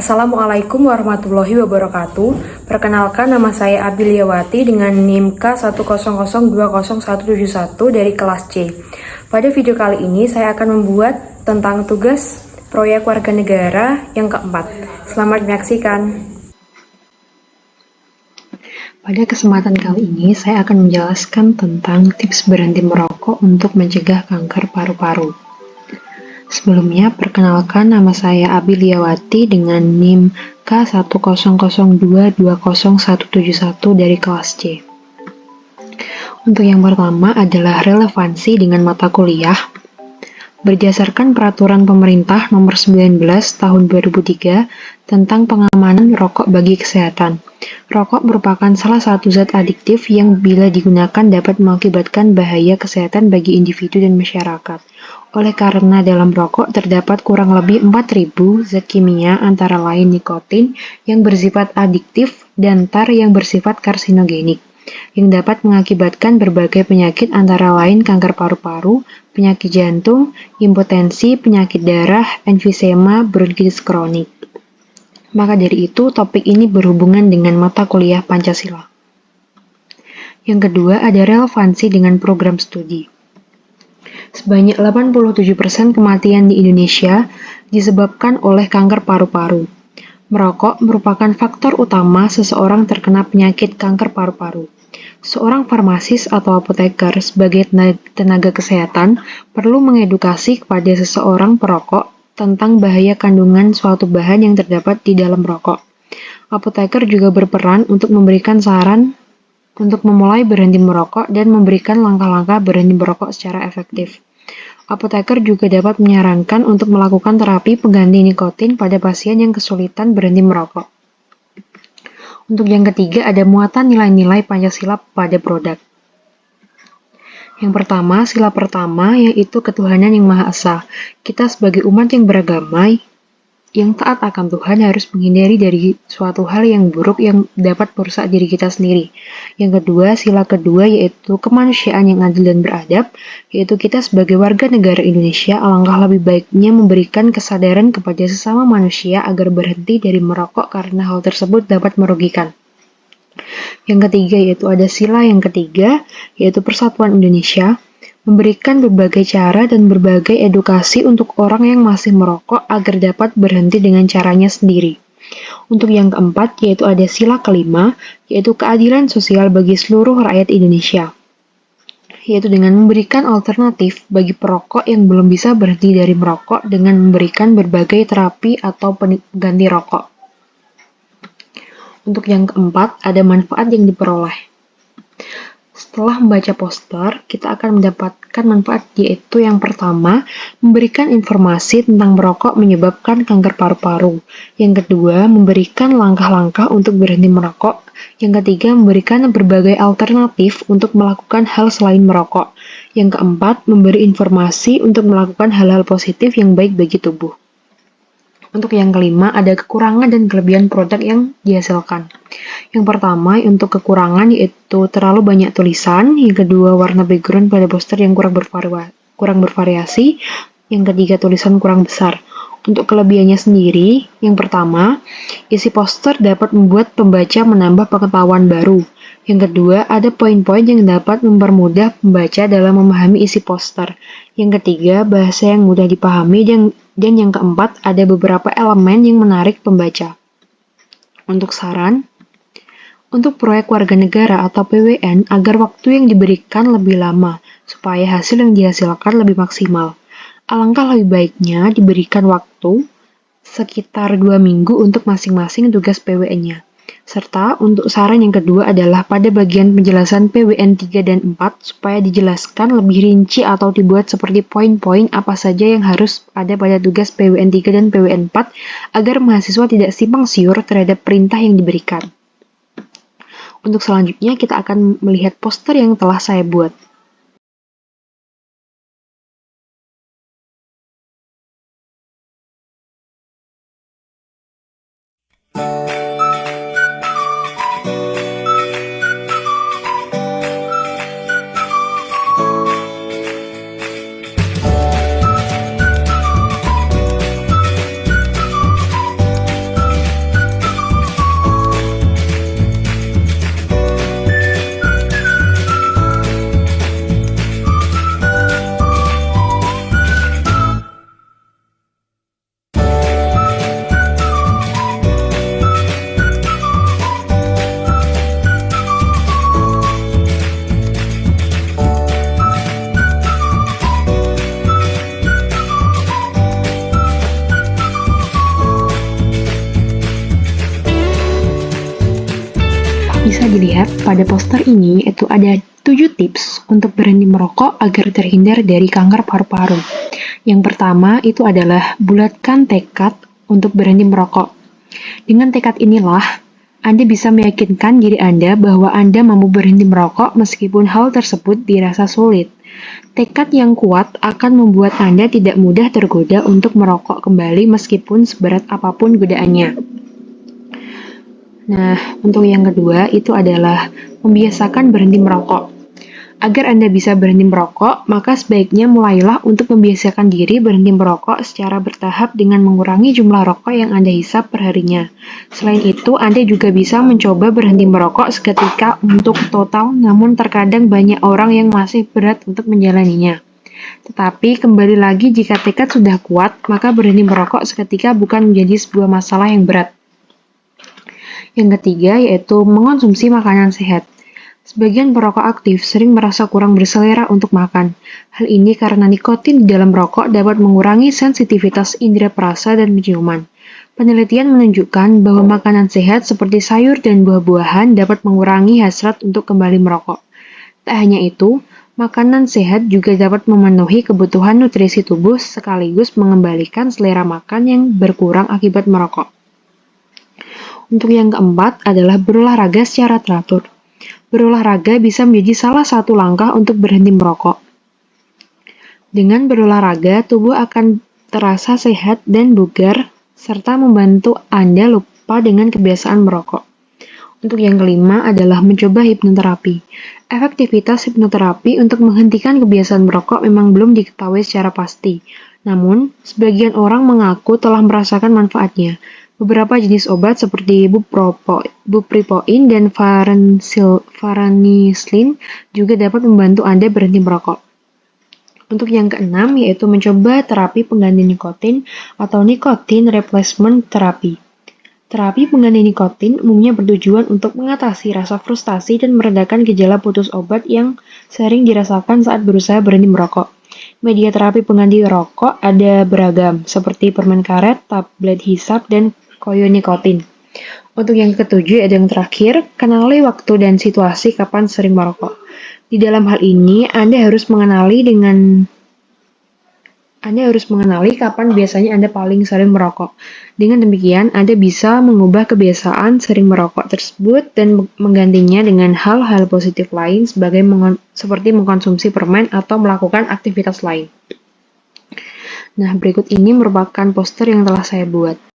Assalamualaikum warahmatullahi wabarakatuh. Perkenalkan, nama saya Abiliawati dengan NIM K100201171 dari kelas C. Pada video kali ini saya akan membuat tentang tugas proyek warga negara yang keempat. Selamat menyaksikan. Pada kesempatan kali ini saya akan menjelaskan tentang tips berhenti merokok untuk mencegah kanker paru-paru. Sebelumnya, perkenalkan, nama saya Abiliawati dengan NIM K100202171 dari kelas C. Untuk yang pertama adalah relevansi dengan mata kuliah. Berdasarkan peraturan pemerintah nomor 19 tahun 2003 tentang pengamanan rokok bagi kesehatan. Rokok merupakan salah satu zat adiktif yang bila digunakan dapat mengakibatkan bahaya kesehatan bagi individu dan masyarakat. Oleh karena dalam rokok terdapat kurang lebih 4.000 zat kimia antara lain nikotin yang bersifat adiktif dan tar yang bersifat karsinogenik, yang dapat mengakibatkan berbagai penyakit antara lain kanker paru-paru, penyakit jantung, impotensi, penyakit darah, emfisema, bronkitis kronik. Maka dari itu, topik ini berhubungan dengan mata kuliah Pancasila. Yang kedua, ada relevansi dengan program studi. Sebanyak 87% kematian di Indonesia disebabkan oleh kanker paru-paru. Merokok merupakan faktor utama seseorang terkena penyakit kanker paru-paru. Seorang farmasis atau apoteker sebagai tenaga kesehatan perlu mengedukasi kepada seseorang perokok tentang bahaya kandungan suatu bahan yang terdapat di dalam rokok. Apoteker juga berperan untuk memberikan saran untuk memulai berhenti merokok dan memberikan langkah-langkah berhenti merokok secara efektif. Apoteker juga dapat menyarankan untuk melakukan terapi pengganti nikotin pada pasien yang kesulitan berhenti merokok. Untuk yang ketiga, ada muatan nilai-nilai Pancasila pada produk. Yang pertama, sila pertama, yaitu ketuhanan yang Maha Esa. Kita sebagai umat yang beragama, yang taat akan Tuhan harus menghindari dari suatu hal yang buruk yang dapat merusak diri kita sendiri. Yang kedua, sila kedua yaitu kemanusiaan yang adil dan beradab, yaitu kita sebagai warga negara Indonesia alangkah lebih baiknya memberikan kesadaran kepada sesama manusia agar berhenti dari merokok karena hal tersebut dapat merugikan. Yang ketiga yaitu ada sila yang ketiga, yaitu Persatuan Indonesia, memberikan berbagai cara dan berbagai edukasi untuk orang yang masih merokok agar dapat berhenti dengan caranya sendiri. Untuk yang keempat, yaitu ada sila kelima, yaitu keadilan sosial bagi seluruh rakyat Indonesia, yaitu dengan memberikan alternatif bagi perokok yang belum bisa berhenti dari merokok dengan memberikan berbagai terapi atau pengganti rokok. Untuk yang keempat, ada manfaat yang diperoleh. Setelah membaca poster, kita akan mendapatkan manfaat, yaitu yang pertama, memberikan informasi tentang merokok menyebabkan kanker paru-paru. Yang kedua, memberikan langkah-langkah untuk berhenti merokok. Yang ketiga, memberikan berbagai alternatif untuk melakukan hal selain merokok. Yang keempat, memberi informasi untuk melakukan hal-hal positif yang baik bagi tubuh. Untuk yang kelima, ada kekurangan dan kelebihan produk yang dihasilkan. Yang pertama, untuk kekurangan yaitu terlalu banyak tulisan. Yang kedua, warna background pada poster yang kurang bervariasi. Yang ketiga, tulisan kurang besar. Untuk kelebihannya sendiri, yang pertama, isi poster dapat membuat pembaca menambah pengetahuan baru. Yang kedua, ada poin-poin yang dapat mempermudah pembaca dalam memahami isi poster. Yang ketiga, bahasa yang mudah dipahami dan yang keempat, ada beberapa elemen yang menarik pembaca. Untuk saran, untuk proyek warga negara atau PWN agar waktu yang diberikan lebih lama, supaya hasil yang dihasilkan lebih maksimal. Alangkah lebih baiknya diberikan waktu sekitar 2 minggu untuk masing-masing tugas PWN-nya. Serta untuk saran yang kedua adalah pada bagian penjelasan PWN 3 dan 4 supaya dijelaskan lebih rinci atau dibuat seperti poin-poin apa saja yang harus ada pada tugas PWN 3 dan PWN 4 agar mahasiswa tidak simpang siur terhadap perintah yang diberikan. Untuk selanjutnya kita akan melihat poster yang telah saya buat. dilihat pada poster ini itu ada 7 tips untuk berhenti merokok agar terhindar dari kanker paru-paru. Yang pertama itu adalah bulatkan tekad untuk berhenti merokok. Dengan tekad inilah, Anda bisa meyakinkan diri Anda bahwa Anda mampu berhenti merokok meskipun hal tersebut dirasa sulit. Tekad yang kuat akan membuat Anda tidak mudah tergoda untuk merokok kembali meskipun seberat apapun godaannya. Nah, untuk yang kedua itu adalah membiasakan berhenti merokok. Agar Anda bisa berhenti merokok, maka sebaiknya mulailah untuk membiasakan diri berhenti merokok secara bertahap dengan mengurangi jumlah rokok yang Anda hisap perharinya. Selain itu, Anda juga bisa mencoba berhenti merokok seketika untuk total, namun terkadang banyak orang yang masih berat untuk menjalaninya. Tetapi kembali lagi jika tekad sudah kuat, maka berhenti merokok seketika bukan menjadi sebuah masalah yang berat. Yang ketiga yaitu mengonsumsi makanan sehat. Sebagian perokok aktif sering merasa kurang berselera untuk makan. Hal ini karena nikotin di dalam rokok dapat mengurangi sensitivitas indera perasa dan penciuman. Penelitian menunjukkan bahwa makanan sehat seperti sayur dan buah-buahan dapat mengurangi hasrat untuk kembali merokok. Tak hanya itu, makanan sehat juga dapat memenuhi kebutuhan nutrisi tubuh sekaligus mengembalikan selera makan yang berkurang akibat merokok. Untuk yang keempat adalah berolahraga secara teratur. Berolahraga bisa menjadi salah satu langkah untuk berhenti merokok. Dengan berolahraga, tubuh akan terasa sehat dan bugar, serta membantu Anda lupa dengan kebiasaan merokok. Untuk yang kelima adalah mencoba hipnoterapi. Efektivitas hipnoterapi untuk menghentikan kebiasaan merokok memang belum diketahui secara pasti. Namun, sebagian orang mengaku telah merasakan manfaatnya. Beberapa jenis obat seperti bupropion dan varenicline juga dapat membantu Anda berhenti merokok. Untuk yang keenam yaitu mencoba terapi pengganti nikotin atau nicotine replacement therapy. Terapi pengganti nikotin umumnya bertujuan untuk mengatasi rasa frustasi dan meredakan gejala putus obat yang sering dirasakan saat berusaha berhenti merokok. Media terapi pengganti rokok ada beragam, seperti permen karet, tablet hisap, dan koyo nikotin. Untuk yang ketujuh ada yang terakhir, kenali waktu dan situasi kapan sering merokok. Di dalam hal ini, Anda harus mengenali kapan biasanya Anda paling sering merokok. Dengan demikian, Anda bisa mengubah kebiasaan sering merokok tersebut dan menggantinya dengan hal-hal positif lain seperti mengkonsumsi permen atau melakukan aktivitas lain. Nah, berikut ini merupakan poster yang telah saya buat.